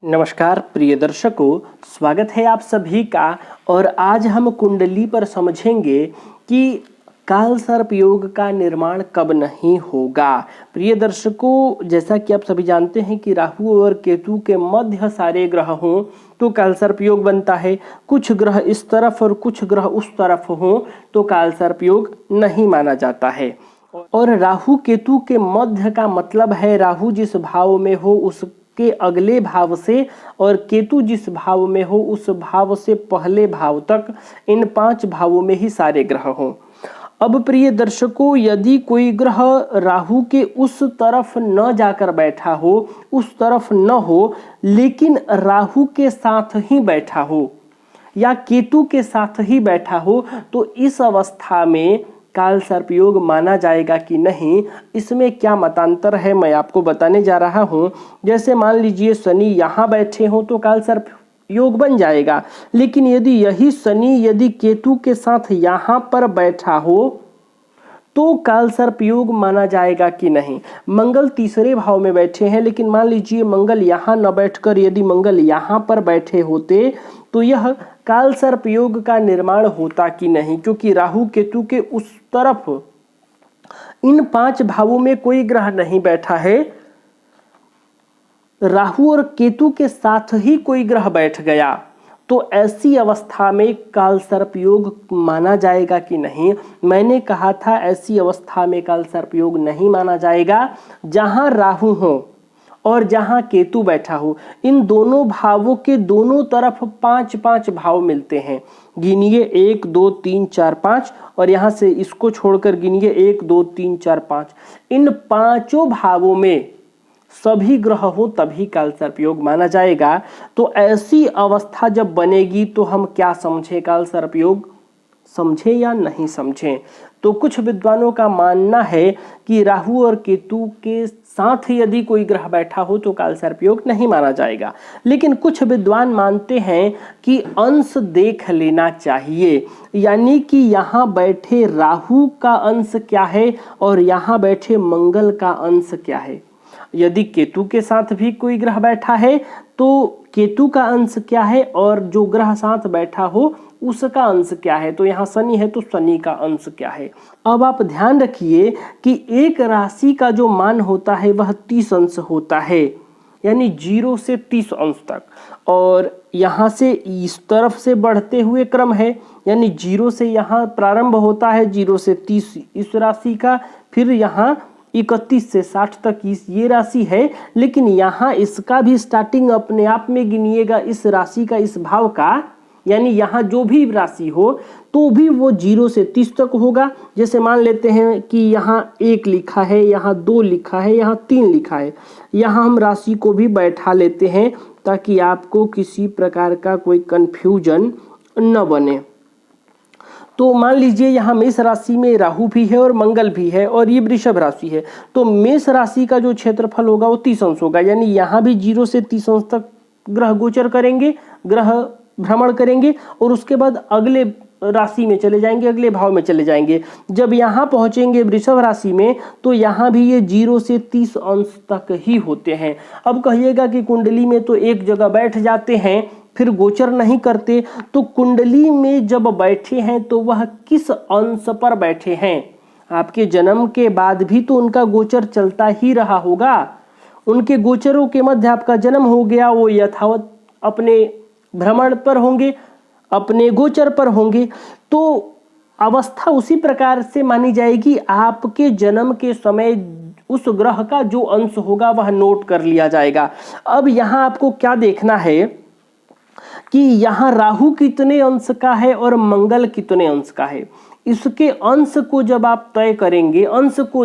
नमस्कार प्रिय दर्शकों, स्वागत है आप सभी का। और आज हम कुंडली पर समझेंगे कि काल सर्प योग का निर्माण कब नहीं होगा। प्रिय दर्शकों, जैसा कि आप सभी जानते हैं कि राहु और केतु के मध्य सारे ग्रह हों तो काल सर्प योग बनता है। कुछ ग्रह इस तरफ और कुछ ग्रह उस तरफ हों तो काल सर्प योग नहीं माना जाता है। और राहु केतु के मध्य का मतलब है राहु जिस भाव में हो उसके अगले भाव से और केतु जिस भाव में हो उस भाव से पहले भाव तक, इन 5 भावों में ही सारे ग्रह हों। अब प्रिय दर्शकों, यदि कोई ग्रह राहु के उस तरफ न जाकर बैठा हो, उस तरफ न हो, लेकिन राहु के साथ ही बैठा हो या केतु के साथ ही बैठा हो, तो इस अवस्था में काल सर्प योग माना जाएगा कि नहीं, इसमें क्या मतांतर है मैं आपको बताने जा रहा हूं। जैसे मान लीजिए शनि यहाँ बैठे हो तो काल सर्प योग बन जाएगा, लेकिन यदि यही शनि यदि केतु के साथ यहाँ पर बैठा हो तो काल सर्प योग माना जाएगा कि नहीं। मंगल तीसरे भाव में बैठे हैं, लेकिन मान लीजिए मंगल यहाँ न बैठकर यदि मंगल यहाँ पर बैठे होते तो यह काल सर्प योग का निर्माण होता कि नहीं, क्योंकि राहु केतु के उस तरफ इन 5 भावों में कोई ग्रह नहीं बैठा है। राहु और केतु के साथ ही कोई ग्रह बैठ गया तो ऐसी अवस्था में काल सर्प योग माना जाएगा कि नहीं। मैंने कहा था ऐसी अवस्था में काल सर्प योग नहीं माना जाएगा जहां राहु हो और जहां केतु बैठा हो। इन दोनों भावों के दोनों तरफ 5-5 भाव मिलते हैं। गिनिए 1 2 3 4 5 और यहां से इसको छोड़कर गिनिए 1 2 3 4 5। इन 5 भावों में सभी ग्रह हो तभी काल सर्प योग माना जाएगा। तो ऐसी अवस्था जब बनेगी तो हम क्या समझे, काल सर्प योग समझे या नहीं समझे। तो कुछ विद्वानों का मानना है कि राहु और केतु के साथ यदि कोई ग्रह बैठा हो तो काल सर्प योग नहीं माना जाएगा, लेकिन कुछ विद्वान मानते हैं कि अंश देख लेना चाहिए, यानी कि यहाँ बैठे राहु का अंश क्या है और यहाँ बैठे मंगल का अंश क्या है। यदि केतु के साथ भी कोई ग्रह बैठा है तो केतु का अंश क्या है और जो ग्रह साथ बैठा हो उसका अंश क्या है। तो यहाँ शनि है तो शनि का अंश क्या है। अब आप ध्यान रखिए कि एक राशि का जो मान होता है वह 30 अंश होता है, यानी 0 से 30 अंश तक। और यहाँ से इस तरफ से बढ़ते हुए क्रम है, यानी 0 से यहाँ प्रारंभ होता है 0 से 30 इस राशि का, फिर यहाँ 31 से 60 तक ये राशि है। लेकिन यहाँ इसका भी स्टार्टिंग अपने आप में गिनिएगा इस राशि का, इस भाव का, यानी यहाँ जो भी राशि हो तो भी वो 0 से 30 तक होगा। जैसे मान लेते हैं कि यहाँ 1 लिखा है, यहाँ 2 लिखा है, यहाँ 3 लिखा है। यहाँ हम राशि को भी बैठा लेते हैं ताकि आपको किसी प्रकार का कोई कंफ्यूजन न बने। तो मान लीजिए यहाँ मेष राशि में राहु भी है और मंगल भी है और ये वृषभ राशि है, तो मेष राशि का जो क्षेत्रफल होगा वो 30 अंश होगा, यानी यहाँ भी 0 से 30 अंश तक ग्रह गोचर करेंगे, ग्रह भ्रमण करेंगे और उसके बाद अगले राशि में चले जाएंगे, अगले भाव में चले जाएंगे। जब यहाँ पहुंचेंगे वृषभ राशि में तो यहाँ भी ये 0 से 30 अंश तक ही होते हैं। अब कहिएगा कि कुंडली में तो एक जगह बैठ जाते हैं फिर गोचर नहीं करते, तो कुंडली में जब बैठे हैं तो वह किस अंश पर बैठे हैं। आपके जन्म के बाद भी तो उनका गोचर चलता ही रहा होगा। उनके गोचरों के मध्य आपका जन्म हो गया, वो यथावत अपने भ्रमण पर होंगे, अपने गोचर पर होंगे, तो अवस्था उसी प्रकार से मानी जाएगी। आपके जन्म के समय उस ग्रह का जो अंश होगा वह नोट कर लिया जाएगा। अब यहाँ आपको क्या देखना है कि यहाँ राहु कितने अंश का है और मंगल कितने अंश का है। इसके अंश को जब आप तय करेंगे, अंश को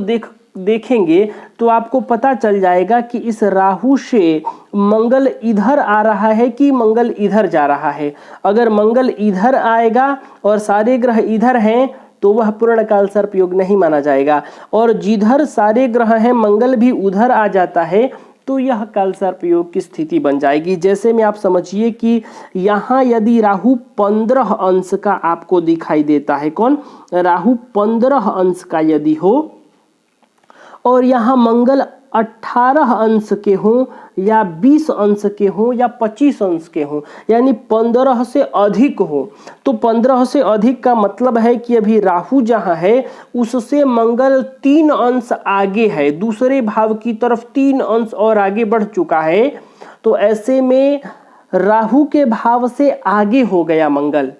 देखेंगे तो आपको पता चल जाएगा कि इस राहु से मंगल इधर आ रहा है कि मंगल इधर जा रहा है। अगर मंगल इधर आएगा और सारे ग्रह इधर हैं तो वह पूर्ण काल सर्प योग नहीं माना जाएगा, और जिधर सारे ग्रह हैं मंगल भी उधर आ जाता है तो यह काल सर्प योग की स्थिति बन जाएगी। जैसे में आप समझिए कि यहाँ यदि राहु 15 अंश का आपको दिखाई देता है, कौन, राहु 15 अंश का यदि हो और यहाँ मंगल 18 अंश के हों या 20 अंश के हों या 25 अंश के हों, यानी 15 से अधिक हो, तो 15 से अधिक का मतलब है कि अभी राहु जहां है उससे मंगल 3 अंश आगे है, दूसरे भाव की तरफ 3 अंश और आगे बढ़ चुका है। तो ऐसे में राहु के भाव से आगे हो गया मंगल,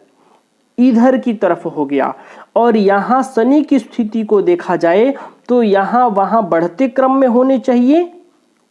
इधर की तरफ हो गया। और यहाँ शनि की स्थिति को देखा जाए तो यहाँ वहां बढ़ते क्रम में होने चाहिए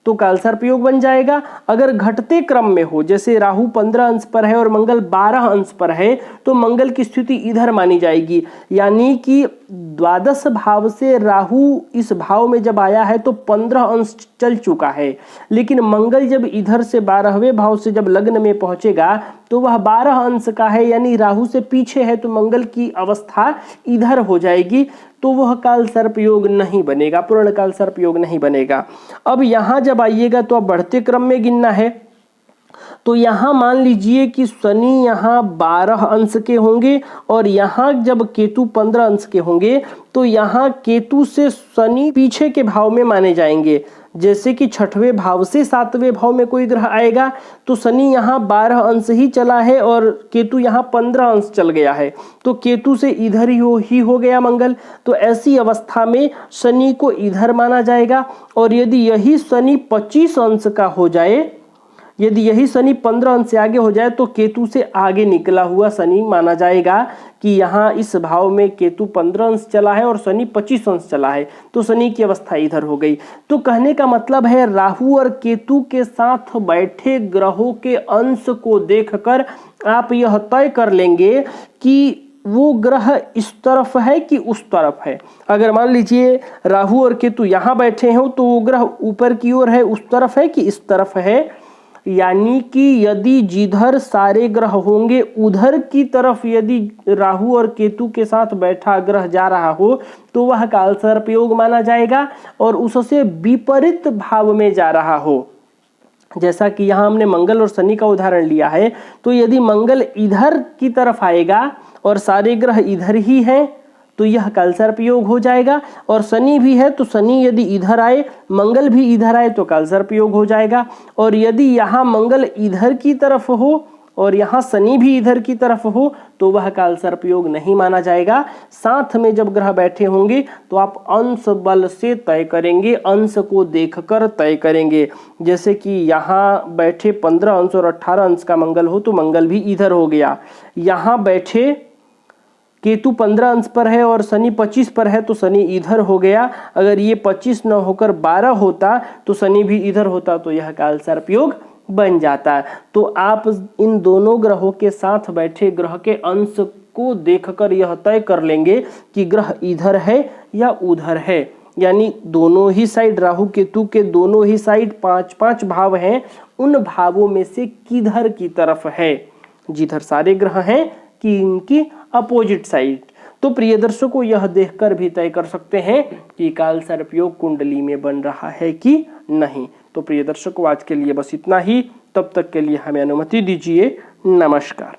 तो कालसर्प योग बन जाएगा। अगर घटते क्रम में हो, जैसे राहु 15 अंश पर है और मंगल 12 अंश पर है, तो मंगल की स्थिति इधर मानी जाएगी, यानी कि द्वादश भाव से राहु इस भाव में जब आया है तो 15 अंश चल चुका है, लेकिन मंगल जब इधर से 12वें भाव से जब लग्न में पहुंचेगा तो वह 12 अंश का है, यानी राहु से पीछे है, तो मंगल की अवस्था इधर हो जाएगी, तो वह काल सर्प योग नहीं बनेगा, पूर्ण काल सर्प योग नहीं बनेगा। अब यहां जब आइएगा तो अब बढ़ते क्रम में गिनना है। तो यहाँ मान लीजिए कि शनि यहाँ 12 अंश के होंगे और यहाँ जब केतु 15 अंश के होंगे, तो यहाँ केतु से शनि पीछे के भाव में माने जाएंगे। जैसे कि 6वें भाव से 7वें भाव में कोई ग्रह आएगा तो शनि यहाँ 12 अंश ही चला है और केतु यहाँ 15 अंश चल गया है, तो केतु से इधर ही हो गया मंगल। तो ऐसी अवस्था में शनि को इधर माना जाएगा। और यदि यही शनि 25 अंश का हो जाए, यदि यही शनि 15 अंश से आगे हो जाए, तो केतु से आगे निकला हुआ शनि माना जाएगा कि यहाँ इस भाव में केतु 15 अंश चला है और शनि 25 अंश चला है, तो शनि की अवस्था इधर हो गई। तो कहने का मतलब है राहु और केतु के साथ बैठे ग्रहों के अंश को देखकर आप यह तय कर लेंगे कि वो ग्रह इस तरफ है कि उस तरफ है। अगर मान लीजिए राहु और केतु यहाँ बैठे हो तो वो ग्रह ऊपर की ओर है, उस तरफ है कि इस तरफ है, यानी कि यदि जिधर सारे ग्रह होंगे उधर की तरफ यदि राहु और केतु के साथ बैठा ग्रह जा रहा हो तो वह कालसर्प योग माना जाएगा। और उससे विपरीत भाव में जा रहा हो, जैसा कि यहाँ हमने मंगल और शनि का उदाहरण लिया है, तो यदि मंगल इधर की तरफ आएगा और सारे ग्रह इधर ही हैं तो यह कालसर्प योग हो जाएगा। और शनि भी है तो शनि यदि इधर आए, मंगल भी इधर आए तो कालसर्प योग हो जाएगा। और यदि यहाँ मंगल इधर की तरफ हो और यहाँ शनि भी इधर की तरफ हो तो वह कालसर्प योग नहीं माना जाएगा। साथ में जब ग्रह बैठे होंगे तो आप अंश बल से तय करेंगे, अंश को देखकर तय करेंगे। जैसे कि यहाँ बैठे 15 अंश और 18 अंश का मंगल हो तो मंगल भी इधर हो गया। यहाँ बैठे केतु 15 अंश पर है और शनि 25 पर है तो शनि इधर हो गया। अगर ये 25 न होकर 12 होता तो शनि भी इधर होता, तो यह कालसर्प योग बन जाता। तो आप इन दोनों ग्रहों के साथ बैठे ग्रह के अंश को देखकर यह तय कर लेंगे कि ग्रह इधर है या उधर है, यानी दोनों ही साइड, राहु केतु के दोनों ही साइड 5-5 भाव हैं, उन भावों में से किधर की तरफ है, जिधर सारे ग्रह हैं कि इनकी अपोजिट साइड। तो प्रिय दर्शकों, यह देखकर भी तय कर सकते हैं कि कालसर्प योग कुंडली में बन रहा है कि नहीं। तो प्रिय दर्शकों, आज के लिए बस इतना ही। तब तक के लिए हमें अनुमति दीजिए। नमस्कार।